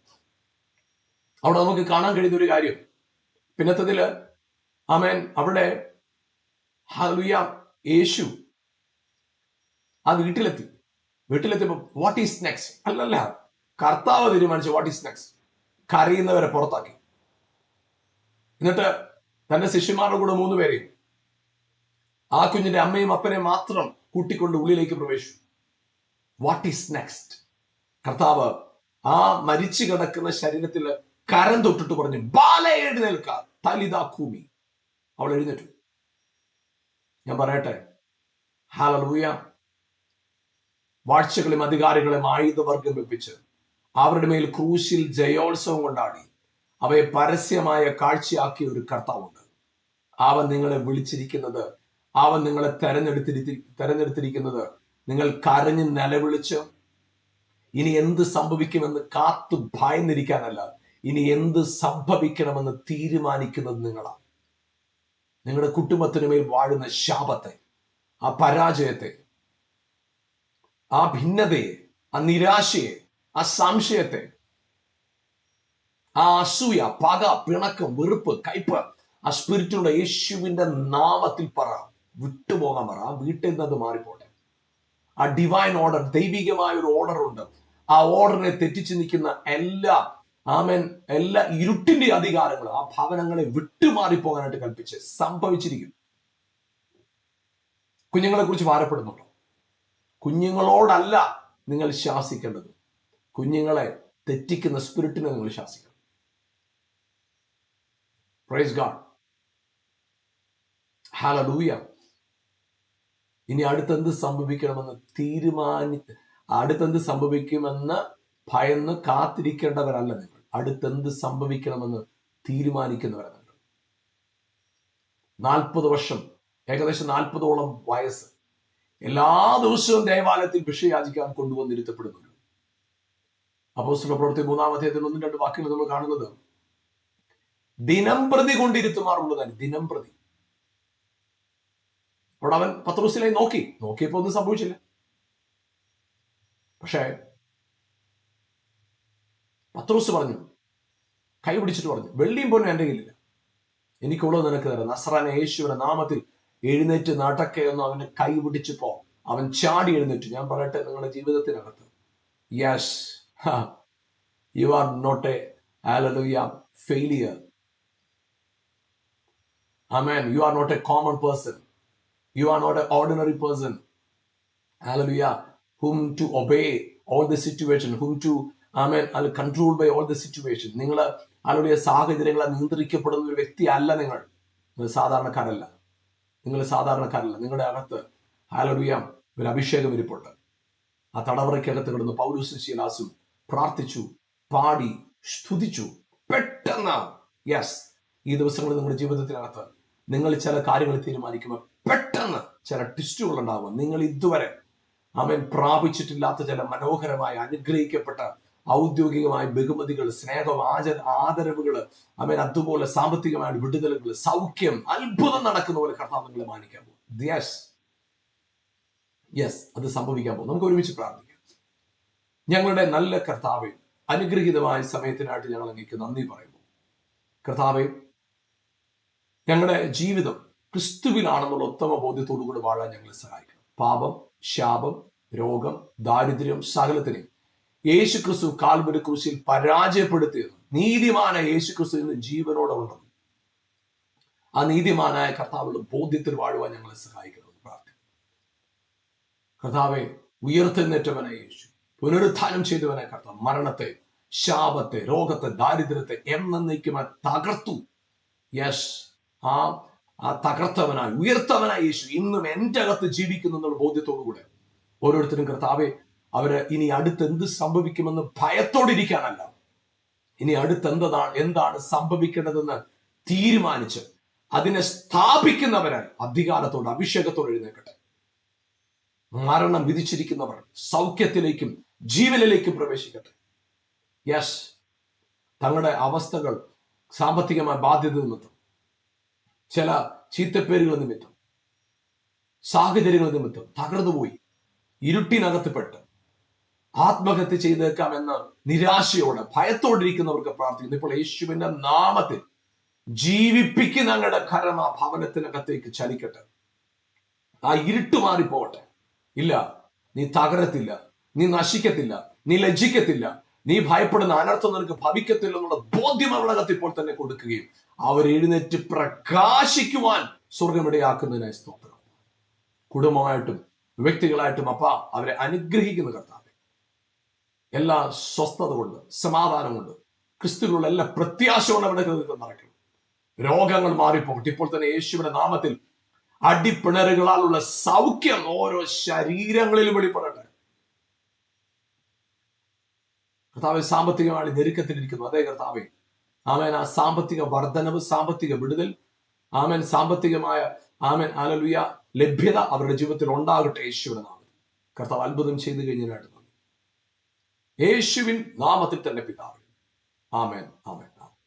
അവിടെ നമുക്ക് കാണാൻ കഴിയുന്ന ഒരു കാര്യം, പിന്നത്തതില് ആമേൻ, അവിടെ ഹല്ലേലൂയ, യേശു ആ വീട്ടിലെത്തിയപ്പോ വാട്ട് ഈസ് നെക്സ്റ്റ് അല്ലല്ല, കർത്താവ് തീരുമാനിച്ചു വാട്ട് ഈസ് നെക്സ്റ്റ്. കരയുന്നവരെ പുറത്താക്കി. എന്നിട്ട് തന്റെ ശിഷ്യന്മാരുടെ കൂടെ 3 പേരെയും ആ കുഞ്ഞിന്റെ അമ്മയും അപ്പനെയും മാത്രം കൂട്ടിക്കൊണ്ട് ഉള്ളിലേക്ക് പ്രവേശിച്ചു. What is next? കർത്താവ് ആ മരിച്ചു കിടക്കുന്ന ശരീരത്തിൽ കരം തൊട്ടിട്ട് പറഞ്ഞു, ബാല എഴുന്നേൽക്ക, തലിതാ കൂമി. അവൾ എഴുന്നേറ്റു. ഞാൻ പറയട്ടെ, ഹല്ലേലൂയ, വാഴ്ചകളും അധികാരികളെയും ആയുധവർഗം വെപ്പിച്ച് അവരുടെ മേൽ ക്രൂശിൽ ജയോത്സവം കൊണ്ടാടി അവയെ പരസ്യമായ കാഴ്ചയാക്കിയ ഒരു കർത്താവുണ്ട്. അവൻ നിങ്ങളെ വിളിച്ചിരിക്കുന്നത്, അവൻ നിങ്ങളെ തെരഞ്ഞെടുത്തിരിക്കുന്നത് നിങ്ങൾ കരഞ്ഞ് നിലവിളിച്ച് ഇനി എന്ത് സംഭവിക്കുമെന്ന് കാത്തു ഭയന്നിരിക്കാനല്ല, ഇനി എന്ത് സംഭവിക്കണമെന്ന് തീരുമാനിക്കുന്നത് നിങ്ങളാണ്. നിങ്ങളുടെ കുടുംബത്തിന് മേൽ വാഴുന്ന ശാപത്തെ, ആ പരാജയത്തെ, ആ ഭിന്നതയെ, ആ നിരാശയെ, ആ സംശയത്തെ, ആ അസൂയ, പക, പിണക്കം, വെറുപ്പ്, കയ്പ്, ആ സ്പിരിറ്റിലൂടെ യേശുവിന്റെ നാമത്തിൽ പറ, വിട്ടുപോകാൻ പറ. ആ വീട്ടിൽ നിന്ന് അത് മാറിപ്പോട്ടെ. ആ ഡിവൈൻ ഓർഡർ, ദൈവികമായ ഒരു ഓർഡർ ഉണ്ട്. ആ ഓർഡറിനെ തെറ്റിച്ച് നിൽക്കുന്ന എല്ലാ ഇരുട്ടിന്റെ അധികാരങ്ങളും ആ ഭവനങ്ങളെ വിട്ടുമാറിപ്പോകാനായിട്ട് കൽപ്പിച്ച് സംഭവിച്ചിരിക്കും. കുഞ്ഞുങ്ങളെ കുറിച്ച് ഭാരപ്പെടുന്നുണ്ടോ? കുഞ്ഞുങ്ങളോടല്ല നിങ്ങൾ ശാസിക്കേണ്ടത്, കുഞ്ഞുങ്ങളെ തെറ്റിക്കുന്ന സ്പിരിറ്റിനെ നിങ്ങൾ ശാസിക്കണം. Praise God, hallelujah. ഇനി അടുത്തെന്ത് സംഭവിക്കുമെന്ന് ഭയന്ന് കാത്തിരിക്കേണ്ടവരല്ല നിങ്ങൾ. അടുത്തെന്ത് സംഭവിക്കണമെന്ന് തീരുമാനിക്കുന്നവരാണ് നിങ്ങൾ. 40 വർഷം, ഏകദേശം 40ഓളം വയസ്സ്, എല്ലാ ദിവസവും ദേവാലയത്തിൽ ഭിക്ഷയാചിക്കാൻ കൊണ്ടുവന്നിരുത്തപ്പെടുന്നു. അപ്പോസ്തല പ്രവൃത്തി 3-ാം അധ്യായത്തിൽ 1-2 വാക്യങ്ങൾ നമ്മൾ കാണുന്നത്, ദിനം പ്രതി കൊണ്ടിരുത്തുമാറുള്ളതാണ്. ദിനം പ്രതി. അവിടെ അവൻ പത്രോസിനെ നോക്കിയപ്പോ ഒന്നും സംഭവിച്ചില്ല. പക്ഷേ പത്രോസ് പറഞ്ഞു, കൈ പിടിച്ചിട്ട് പറഞ്ഞു, വെള്ളിയും പൊന്നും എന്റെ കയ്യിലില്ല, എനിക്കുള്ളത് നിനക്ക് തരാം, നസ്രായനായ യേശുവിന്റെ നാമത്തിൽ എഴുന്നേറ്റ് നടക്കയെന്ന് അവന്റെ കൈ പിടിച്ചപ്പോ അവൻ ചാടി എഴുന്നേറ്റു. ഞാൻ പറയട്ടെ, നിങ്ങളുടെ ജീവിതത്തിനകത്ത്, yes, you are not a hallelujah failure. Amen. You are not a common person. You are not a ordinary person. Hallelujah. whom to obey all the situation, whom to, amen, അത് control by all the situation. നിങ്ങൾ അവരുടെ സാഹചര്യങ്ങളെ നിയന്ത്രിക്കപ്പെടുന്ന ഒരു വ്യക്തി അല്ല. നിങ്ങൾ സാധാരണക്കാരല്ല. നിങ്ങളുടെ അകത്ത് ഹല്ലേലൂയ ഒരു അഭിഷേകം ഇരിപ്പുണ്ട്. ആ തടവറയ്ക്കകത്ത് കിടന്ന് പൗലോസും ശീലാസും പ്രാർത്ഥിച്ചു, പാടി, സ്തുതിച്ചു. പെട്ടെന്ന്, യെസ്, ഈ ദിവസങ്ങളിൽ നിങ്ങളുടെ ജീവിതത്തിനകത്ത് നിങ്ങൾ ചില കാര്യങ്ങൾ തീരുമാനിക്കുമ്പോൾ പെട്ടെന്ന് ചില ട്വിസ്റ്റുകൾ ഉണ്ടാകും. നിങ്ങൾ ഇതുവരെ ആമേൻ പ്രാപിച്ചിട്ടില്ലാത്ത ചില മനോഹരമായ അനുഗ്രഹിക്കപ്പെട്ട ഔദ്യോഗികമായ ബഹുമതികൾ, സ്നേഹം, ആദരവുകൾ, ആമേൻ, അതുപോലെ സാമ്പത്തികമായ വിടുതലുകൾ, സൗഖ്യം, അത്ഭുതം നടക്കുന്ന പോലെ കർത്താവ് നിങ്ങളെ മാനിക്കാൻ പോകും. യെസ്, അത് സംഭവിക്കാൻ പോകും. നമുക്ക് ഒരുമിച്ച് പ്രാർത്ഥിക്കാം. ഞങ്ങളുടെ നല്ല കർത്താവേ, അനുഗ്രഹീതമായ സമയത്തിനായിട്ട് ഞങ്ങൾ അങ്ങേക്ക് നന്ദി പറയുന്നു. കർത്താവേ, ഞങ്ങളുടെ ജീവിതം ക്രിസ്തുവിലാണെന്നുള്ള ഉത്തമ ബോധ്യത്തോടുകൂടി വാഴാൻ ഞങ്ങളെ സഹായിക്കണം. പാപം, ശാപം, രോഗം, ദാരിദ്ര്യം, സകലത്തിനെയും യേശു ക്രിസ്തു കാൽവരി ക്രൂശിൽ പരാജയപ്പെടുത്തിയെന്ന്, നീതിമാനായ യേശു ക്രിസ്തു ഇന്ന് ജീവനോടെ ഉണ്ടെന്ന്, ആ നീതിമാനായ കർത്താവുള്ള ബോധ്യത്തിൽ വാഴുവാൻ ഞങ്ങളെ സഹായിക്കണമെന്ന് പ്രാർത്ഥിക്കുന്നു. കർത്താവെ, ഉയർത്തെഴുന്നേറ്റവനായ യേശു, പുനരുത്ഥാനം ചെയ്തവനായ കർത്താവ് മരണത്തെ, ശാപത്തെ, രോഗത്തെ, ദാരിദ്ര്യത്തെ എന്നേക്കുമായി തകർത്തു. യെസ്, ആ തകർത്തവനായി ഉയർത്തവനായ യേശു ഇന്നും എൻ്റെ അകത്ത് ജീവിക്കുന്നു എന്നുള്ള ബോധ്യത്തോടുകൂടെ ഓരോരുത്തരും കർത്താവെ, അവര് ഇനി അടുത്ത് എന്ത് സംഭവിക്കുമെന്ന് ഭയത്തോടിരിക്കാനല്ല, ഇനി അടുത്ത് എന്താണ് സംഭവിക്കേണ്ടതെന്ന് തീരുമാനിച്ച് അതിനെ സ്ഥാപിക്കുന്നവരായി അധികാരത്തോട്, അഭിഷേകത്തോട് എഴുന്നേൽക്കട്ടെ. മരണം വിധിച്ചിരിക്കുന്നവർ സൗഖ്യത്തിലേക്കും ജീവനിലേക്കും പ്രവേശിക്കട്ടെ. യെസ്, തങ്ങളുടെ അവസ്ഥകൾ, സാമ്പത്തികമായ ബാധ്യത നിമിത്തം, ചില ചീത്തപ്പേരുകൾ നിമിത്തം, സാഹചര്യങ്ങൾ നിമിത്തം തകർന്നുപോയി ഇരുട്ടിനകത്തുപെട്ട് ആത്മഹത്യ ചെയ്തേക്കാം എന്ന നിരാശയോടെ, ഭയത്തോടിരിക്കുന്നവർക്ക് പ്രാർത്ഥിക്കുന്നു. ഇപ്പോൾ യേശുവിന്റെ നാമത്തിൽ ജീവിപ്പിക്കുന്ന ഞങ്ങളുടെ കരം ആ ഭവനത്തിനകത്തേക്ക് ചലിക്കട്ടെ. ആ ഇരുട്ട് മാറിപ്പോകട്ടെ. ഇല്ല, നീ തകരത്തില്ല, നീ നശിക്കത്തില്ല, നീ ലജ്ജിക്കത്തില്ല, നീ ഭയപ്പെടുന്ന അനർത്ഥം നിനക്ക് ഭവിക്കത്തില്ല എന്നുള്ള ബോധ്യം അവരുടെ അകത്ത് ഇപ്പോൾ തന്നെ കൊടുക്കുകയും അവർ എഴുന്നേറ്റ് പ്രകാശിക്കുവാൻ സ്വർഗമിടയാക്കുന്നതിനായി സ്തോത്രം. കുടുംബമായിട്ടും വ്യക്തികളായിട്ടും അപ്പ അവരെ അനുഗ്രഹിക്കുന്ന കർത്താവേ, എല്ലാ സ്വസ്ഥത കൊണ്ട്, സമാധാനം കൊണ്ട്, ക്രിസ്തുവിലുള്ള എല്ലാ പ്രത്യാശകളും അവരുടെ ഹൃദയത്തിൽ നടക്കണം. രോഗങ്ങൾ മാറിപ്പോകട്ടെ. ഇപ്പോൾ തന്നെ യേശുവിന്റെ നാമത്തിൽ അടിപ്പിണറുകളാലുള്ള സൗഖ്യം ഓരോ ശരീരങ്ങളിലും വെളിപ്പെടട്ടെ. കർത്താവെ, സാമ്പത്തികമായി ഞെരുക്കത്തിലിരിക്കുന്നു. അതേ കർത്താവെ, ആമേൻ, ആ സാമ്പത്തിക വർധനവ്, സാമ്പത്തിക വിടുതൽ, ആമേൻ, സാമ്പത്തികമായ ആമേൻ ഹല്ലേലൂയ ലഭ്യത അവരുടെ ജീവിതത്തിൽ ഉണ്ടാകട്ടെ. യേശുവിന്റെ നാമത്തിൽ കർത്താവ് അത്ഭുതം ചെയ്തു കഴിഞ്ഞതിനായിട്ട് നന്ദി. യേശുവിൻ നാമത്തിൽ തന്നെ പിതാവേ, amen, amen, amen.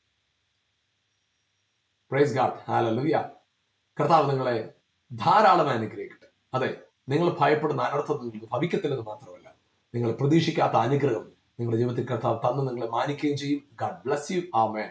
Praise God, hallelujah. കർത്താവ് നിങ്ങളെ ധാരാളമായി അനുഗ്രഹിക്കട്ടെ. അതെ, നിങ്ങൾ ഭയപ്പെടുന്ന അനർത്ഥം നിങ്ങൾക്ക് ഭവിക്കത്തില്ലെന്ന് മാത്രമല്ല, നിങ്ങൾ പ്രതീക്ഷിക്കാത്ത അനുഗ്രഹം നിങ്ങളുടെ ജീവിതത്തിൽ കർത്താവ് തന്ന് നിങ്ങളെ മാനിക്കുകയും ചെയ്യും. God bless you. ആമേൻ.